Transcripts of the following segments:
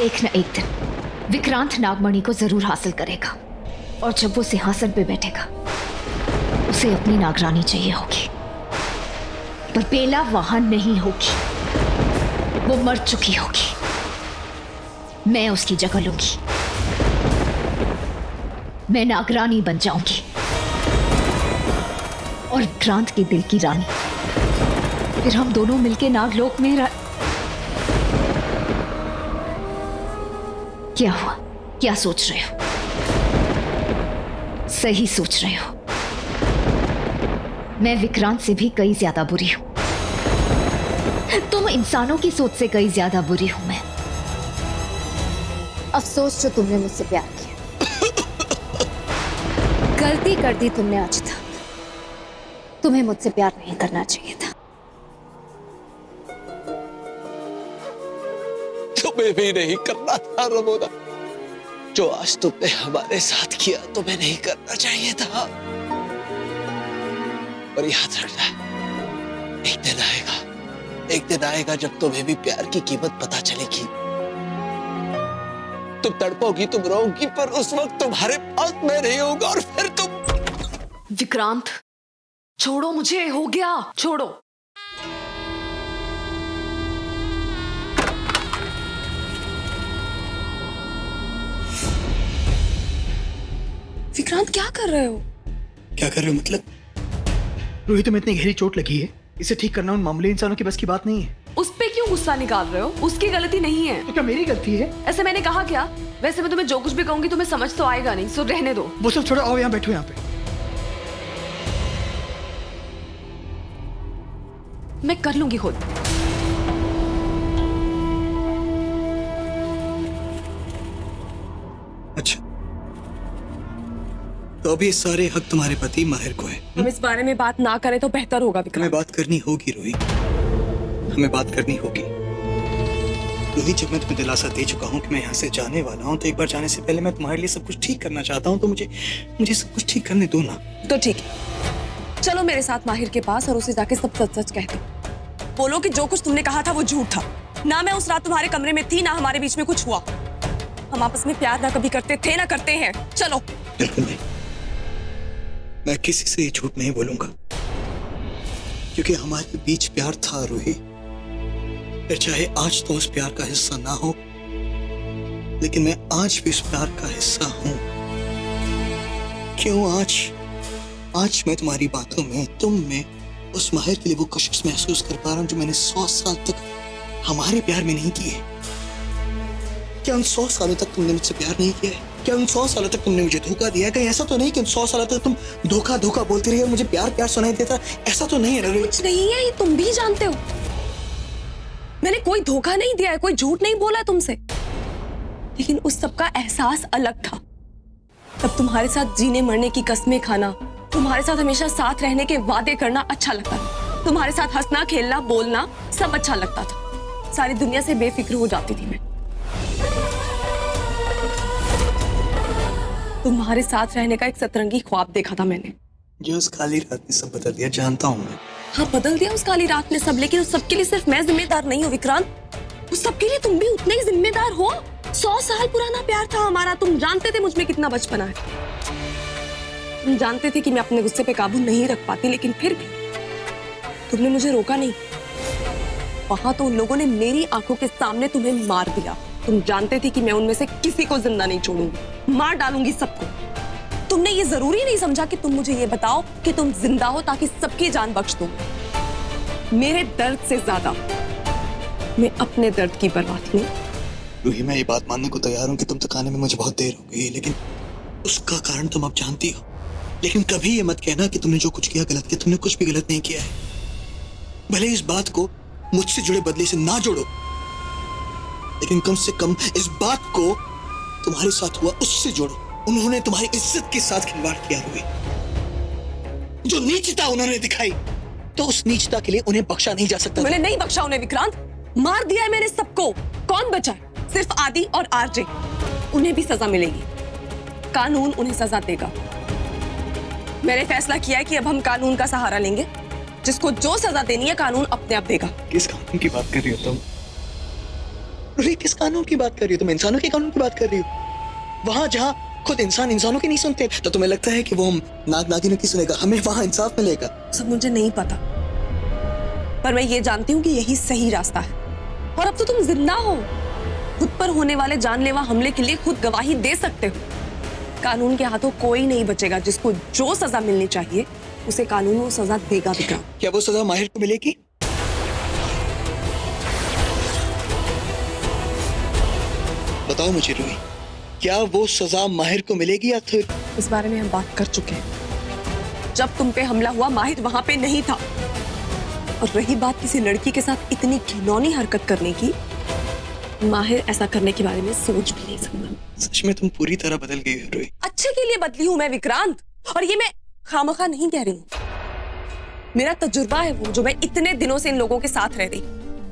एक न एक दिन विक्रांत नागमणि को जरूर हासिल करेगा और जब वो सिंहासन पे बैठेगा उसे अपनी नागरानी चाहिए होगी, पर बेला वहां नहीं होगी, वो मर चुकी होगी। मैं उसकी जगह लूंगी, मैं नागरानी बन जाऊंगी और विक्रांत के दिल की रानी। फिर हम दोनों मिलके नागलोक में क्या हुआ? क्या सोच रहे हो? सही सोच रहे हो, मैं विक्रांत से भी कई ज्यादा बुरी हूं। तुम इंसानों की सोच से कई ज्यादा बुरी हूं मैं। अफसोस जो तुमने मुझसे प्यार किया। गलती कर दी तुमने आज तक। तुम्हें मुझसे प्यार नहीं करना चाहिए था। तुम्हें भी नहीं करना था रमोदा। जो आज तुमने हमारे साथ किया तुम्हें नहीं करना चाहिए था। और याद रखना, एक दिन आएगा जब तुम्हें भी प्यार की कीमत पता चलेगी। तुम तड़पोगी, तुम रोगी, पर उस वक्त तुम्हारे पास मैं नहीं होगा और फिर तुम। विक्रांत छोड़ो मुझे, हो गया, छोड़ो। विक्रांत क्या कर रहे हो? क्या कर रहे हो मतलब? रोहित, तुम्हें इतनी गहरी चोट लगी है, इसे ठीक करना उन मामूली इंसानों की बस की बात नहीं है। उस पे क्यों गुस्सा निकाल रहे हो? उसकी गलती नहीं है। तो क्या मेरी गलती है? ऐसे मैंने कहा क्या? वैसे मैं तुम्हें जो कुछ भी कहूंगी तुम्हें समझ तो आएगा नहीं, सो रहने दो। वो सब छोड़ो, आओ यहाँ बैठो यहाँ पे। मैं कर लूंगी खुद। अच्छा, तो अभी सारे हक तुम्हारे पति माहिर को है। हम इस बारे में बात ना करें तो बेहतर होगा विक्रांत। हमें बात करनी होगी रोहित, हमें बात करनी होगी। रोहित, जब मैं तुम्हें दिलासा दे चुका हूँ कि मैं यहाँ से जाने वाला हूँ, तो एक बार जाने से पहले मैं तुम्हारे लिए सब कुछ ठीक करना चाहता हूँ, तो मुझे सब कुछ ठीक करने दो ना। तो ठीक है, चलो मेरे साथ माहिर के पास और उसे जाके सब सच सच कह दो। बोलो कि जो कुछ तुमने कहा था वो झूठ था। ना मैं उस रात तुम्हारे कमरे में थी, ना हमारे बीच में कुछ हुआ। हम आपस में प्यार ना कभी करते थे ना करते हैं। चलो। बिल्कुल नहीं, मैं किसी से झूठ नहीं बोलूंगा, क्योंकि हमारे बीच प्यार था रोहित। फिर चाहे आज तो उस प्यार का हिस्सा ना हो, लेकिन मैं आज भी उस प्यार का हिस्सा हूं। क्यों? आज मैं तुम्हारी बातों में, तुम में, उस माहिर के लिए वो कशिश महसूस कर पा रहा हूं जो मैंने 100 साल तक हमारे प्यार में नहीं की है। क्या उन 100 सालों तक तुमने मुझसे प्यार नहीं किया है? क्या उन 100 सालों तक तुमने मुझे धोखा दिया है? कहीं ऐसा तो नहीं कि उन 100 सालों तक तुम धोखा धोखा बोलती रही और मुझे प्यार प्यार सुनाई देता? ऐसा तो नहीं है ना? कुछ नहीं है, ये तुम भी जानते हो। मैंने कोई धोखा नहीं दिया है, कोई झूठ नहीं बोला तुमसे, लेकिन उस सब का एहसास अलग था। तब तुम्हारे साथ जीने मरने की कस्में खाना, तुम्हारे साथ हमेशा साथ रहने के वादे करना अच्छा लगता था। तुम्हारे साथ हंसना, खेलना, बोलना सब अच्छा लगता था। सारी दुनिया से बेफिक्र हो जाती थी मैं। तुम्हारे साथ रहने का एक सतरंगी ख्वाब देखा था मैंने। जो उस काली रात ने सब बदल दिया, जानता हूं मैं। हाँ, बदल दिया उस काली रात ने सब, लेकिन उस सबके लिए सिर्फ मैं जिम्मेदार नहीं हूँ विक्रांत। उस सबके लिए तुम भी उतने ही जिम्मेदार हो। 100 साल पुराना प्यार था हमारा। तुम जानते थे मुझ में कितना बचपना है। तुम जानते थे कि मैं अपने गुस्से पे काबू नहीं रख पाती, लेकिन फिर भी तुमने मुझे रोका नहीं। वहां तो उन लोगों ने मेरी आंखों के सामने तुम्हें मार दिया। तुम जानते थे कि मैं उनमें से किसी को जिंदा नहीं छोड़ूंगी, मार डालूंगी सबको। तुमने ये जरूरी नहीं समझा कि तुम मुझे ये बताओ कि तुम जिंदा हो ताकि सबकी जान बख्श दो। मेरे दर्द से ज्यादा मैं अपने दर्द की परवाह नहीं। रूही, मैं ये बात मानने को तैयार हूँ कि तुम तक आने में मुझे बहुत देर हो गई, लेकिन उसका कारण तुम अब जानती हो। लेकिन कभी ये मत कहना कि तुमने जो कुछ किया गलत किया। तुमने कुछ भी गलत नहीं किया है। भले इस बात को मुझसे जुड़े बदले से ना जोड़ो, लेकिन कम से कम इस बात को तुम्हारे साथ हुआ उससे जोड़ो। उन्होंने तुम्हारी इज्जत के साथ खिलवाड़ किया हुए, जो नीचता उन्होंने दिखाई, तो उस नीचता के लिए उन्हें बख्शा नहीं जा सकता। मैंने नहीं बख्शा उन्हें विक्रांत, मार दिया है मैंने सबको। कौन बचा है? सिर्फ आदि और आरजे। उन्हें भी सजा मिलेगी, कानून उन्हें सजा देगा। मैंने फैसला किया है कि अब हम कानून का सहारा लेंगे। जिसको जो सजा देनी है कानून अपने आप देगा। किस कानून की बात कर रही हो तुम? रूही किस कानून की बात कर रही हो तुम? इंसानों के कानून की बात कर रही हो? वहां जहां खुद इंसान इंसानों की नहीं सुनते, तो तुम्हें लगता है कि वो हम नाग नागिनों की सुनेगा? हमें वहां इंसाफ मिलेगा? सब मुझे नहीं पता, पर मैं ये जानती हूँ कि यही सही रास्ता है। और अब तो तुम जिंदा हो, खुद पर होने वाले जानलेवा हमले के लिए खुद गवाही दे सकते हो। कानून के हाथों कोई नहीं बचेगा। जिसको जो सजा मिलनी चाहिए उसे कानून वो सजा देगा विक्रांत। क्या वो सजा माहिर को मिलेगी? बताओ मुझे रूही, क्या वो सजा माहिर को मिलेगी या फिर? इस बारे में हम बात कर चुके हैं। जब तुम पे हमला हुआ माहिर वहां पे नहीं था। और रही बात किसी लड़की के साथ इतनी घिनौनी हरकत करने की, माहिर ऐसा करने के बारे में सोच भी नहीं सकता। सच में तुम पूरी तरह बदल गई हो रूही। अच्छे के लिए बदली हूं मैं विक्रांत, और ये मैं खामखा नहीं कह रही हूँ। मेरा तजुर्बा है वो, जो मैं इतने दिनों से इन लोगों के साथ रह रही।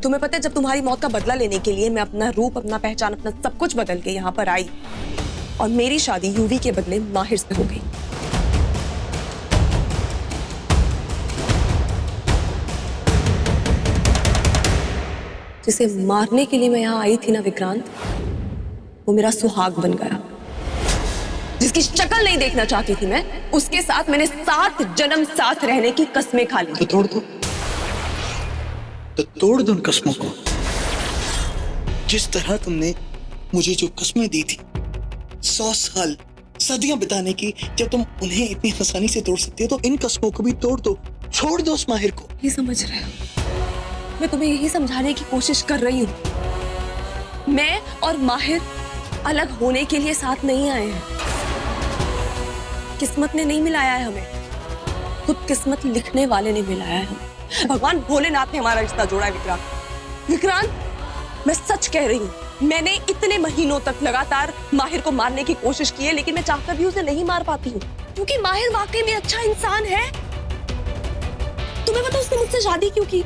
तुम्हें पता है, जब तुम्हारी मौत का बदला लेने के लिए मैं अपना रूप, अपना पहचान, अपना सब कुछ बदल के यहाँ पर आई, और मेरी शादी यूवी के बदले माहिर से हो गई। जिसे मारने के लिए मैं यहाँ आई थी ना विक्रांत, वो मेरा सुहाग बन गया। जिसकी शक्ल नहीं देखना चाहती थी मैं, उसके साथ मैंने 7 जन्म साथ रहने की कस्में खा ली। तो तोड़ दो, तो तोड़ दो उन कस्मों को। जिस तरह तुमने मुझे जो कस्में दी थी 100 साल, सदियां बिताने की, जब तुम उन्हें इतनी आसानी से तोड़ सकती हो, तो इन कस्मों को भी तोड़ दो। छोड़ दो उस माहिर को। ये समझ रहे हो? मैं तुम्हें यही समझाने की कोशिश कर रही हूँ। मैं और माहिर अलग होने के लिए साथ नहीं आए हैं। किस्मत ने नहीं मिलाया है हमें, खुद किस्मत लिखने वाले ने मिलाया है हमें। भगवान भोलेनाथ ने हमारा रिश्ता जोड़ा है विक्रांत। विक्रांत, मैं सच कह रही हूँ, मैंने इतने महीनों तक लगातार माहिर को मारने की कोशिश की है, लेकिन मैं चाहकर भी उसे नहीं मार पाती हूँ, क्योंकि माहिर वाकई में अच्छा इंसान है। तुम्हें पता उसने मुझसे शादी क्यों की?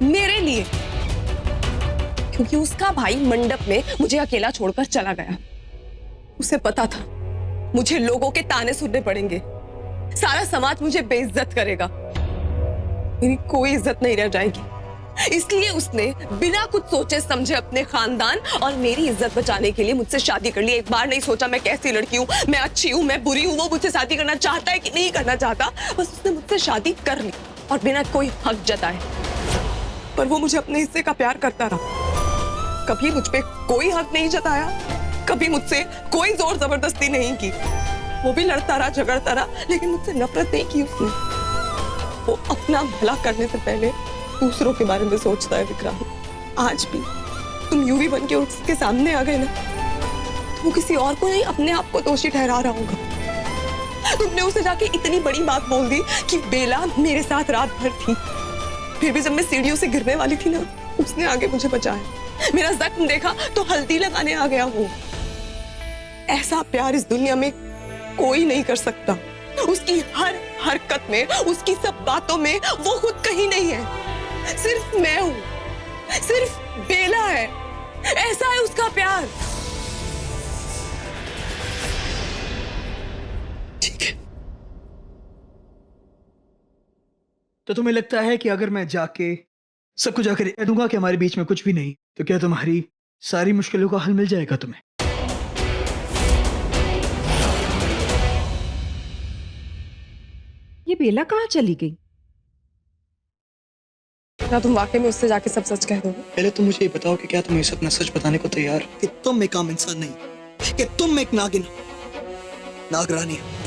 मेरे लिए। क्योंकि उसका भाई मंडप में मुझे अकेला छोड़कर चला गया। उसे पता था मुझे लोगों के ताने सुनने पड़ेंगे, सारा समाज मुझे बेइज्जत करेगा, मेरी कोई इज्जत नहीं रह जाएगी। इसलिए उसने बिना कुछ सोचे समझे अपने खानदान और मेरी इज्जत बचाने के लिए मुझसे शादी कर ली। एक बार नहीं सोचा मैं कैसी लड़की हूँ, मैं अच्छी हूँ, मैं बुरी हूँ, वो मुझसे शादी करना चाहता है कि नहीं करना चाहता। बस उसने मुझसे शादी कर ली और बिना कोई हक जताए। पर वो मुझे अपने हिस्से का प्यार करता रहा, कभी मुझ पे कोई हक नहीं जताया, कभी मुझसे कोई जोर जबरदस्ती नहीं की। वो भी लड़ता रहा, झगड़ता रहा, लेकिन मुझसे नफरत नहीं की उसने। वो अपना भला करने से पहले दूसरों के बारे में सोचता है विक्रांत। आज भी तुम यूवी बन के उसके सामने आ गए ना, तो वो किसी और को नहीं अपने आप को दोषी ठहरा रहा होगा। तुमने उसे जाके इतनी बड़ी बात बोल दी कि बेला मेरे साथ रात भर थी, फिर भी जब मैं सीढ़ियों से गिरने वाली थी ना, उसने आगे मुझे बचाया। मेरा जख्म देखा तो हल्दी लगाने आ गया वो। ऐसा प्यार इस दुनिया में कोई नहीं कर सकता। उसकी हर हरकत में, उसकी सब बातों में वो खुद कहीं नहीं है। सिर्फ मैं हूं, सिर्फ बेला है। ऐसा है उसका प्यार। ठीक है, तो तुम्हें लगता है कि अगर मैं जाके सबको जाकर कह दूंगा कि हमारे बीच में कुछ भी नहीं, तो क्या तुम्हारी सारी मुश्किलों का हल मिल जाएगा तुम्हें? ये बेला कहाँ चली गई? क्या तुम वाकई में उससे जाके सब सच कह दोगे? पहले तुम मुझे ये बताओ कि क्या तुम इसे अपना सच बताने को तैयार हो कि तुम एक आम इंसान नहीं, कि तुम एक नागिन, नागरानी हो।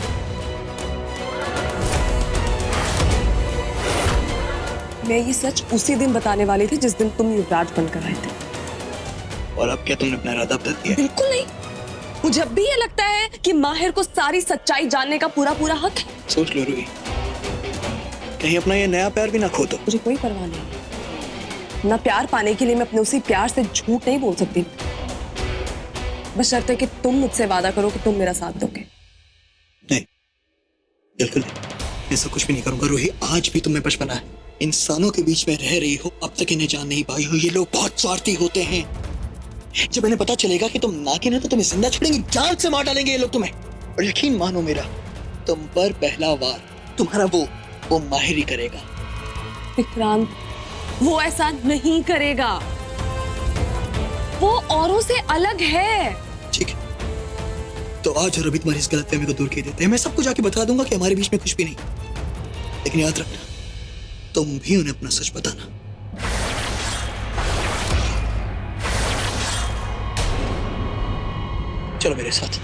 मैं ये सच उसी दिन बताने वाली थी जिस दिन तुम युवराज बनकर आए थे। और अब क्या तुमने अपना इरादा बदल दिया? बिल्कुल नहीं। मुझे अब भी ये लगता है कि माहिर को सारी सच्चाई जानने का पूरा पूरा हक है। सोच लो रूही, कहीं अपना ये नया प्यार भी ना खो दो। मुझे कोई परवाह नहीं। ना प्यार पाने के लिए मैं अपने उसी प्यार से झूठ नहीं बोल सकती, बशर्ते कि तुम मुझसे वादा करो कि तुम मेरा साथ दोगे। नहीं, बिल्कुल नहीं, ऐसा कुछ भी नहीं करूंगा रूही। आज भी तुम्हें बचपना है, इंसानों के बीच में रह रही हो, अब तक इन्हें जान नहीं पाई हो। ये लोग बहुत स्वार्थी होते हैं। जब इन्हें पता चलेगा कि तुम नागिन हो तो तुम्हें जिंदा छोड़ेंगे, जान से मार डालेंगे ये लोग तुम्हें। और यकीन मानो मेरा, तुम पर पहला वार तुम्हारा वो माहिर ही करेगा। विक्रांत, वो ऐसा नहीं करेगा। वो औरों से अलग है। ठीक है, तो आज और अभी तुम्हारी इस गलतफहमी को दूर किए देते हैं। मैं सबको जाके बता दूंगा कि हमारे बीच में कुछ भी नहीं, लेकिन याद रखना तुम भी उन्हें अपना सच बताना। चलो मेरे साथ।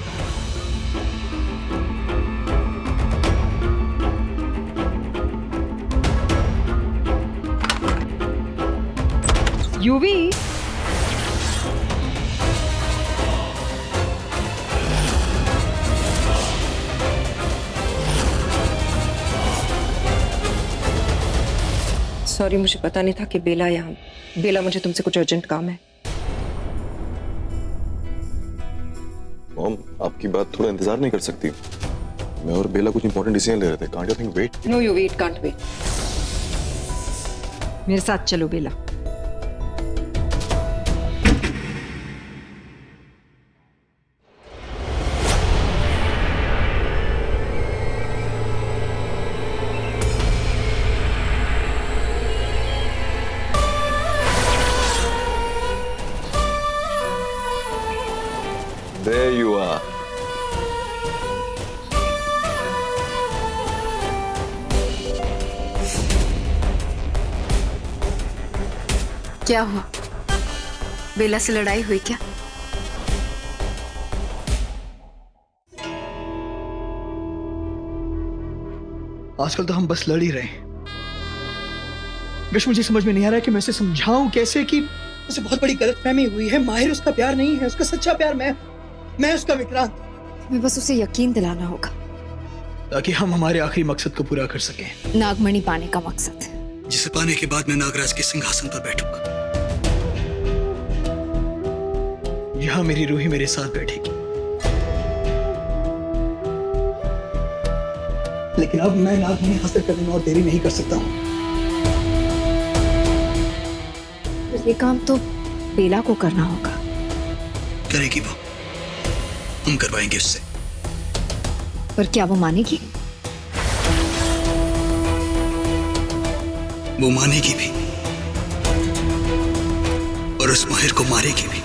यूवी, सॉरी, मुझे पता नहीं था कि बेला यहाँ। बेला, मुझे तुमसे कुछ अर्जेंट काम है। मॉम, आपकी बात थोड़ा इंतजार नहीं कर सकती? मैं और बेला कुछ इंपॉर्टेंट डिसीजन ले रहे थे। Can't you think wait? No UV, it can't wait. मेरे साथ चलो बेला। There you are. क्या हुआ? बेला से लड़ाई हुई क्या? आजकल तो हम बस लड़ ही रहे हैं। विश, मुझे समझ में नहीं आ रहा है कि मैं उसे समझाऊं कैसे कि उसे बहुत बड़ी गलतफहमी हुई है। माहिर उसका प्यार नहीं है, उसका सच्चा प्यार मैं उसका विक्रांत। हमें बस उसे यकीन दिलाना होगा, ताकि हम हमारे आखिरी मकसद को पूरा कर सकें। नागमणि पाने का मकसद। जिसे पाने के बाद मैं नागराज के सिंहासन पर बैठूंगा। यहां मेरी रूही मेरे साथ बैठेगी। लेकिन अब मैं नागमणि हासिल करने में और देरी नहीं कर सकता हूं। ये काम तो बेला को करना होगा। करेगी वो, हम करवाएंगे उससे। पर क्या वो मानेगी? वो मानेगी भी और उस माहिर को मारेगी भी।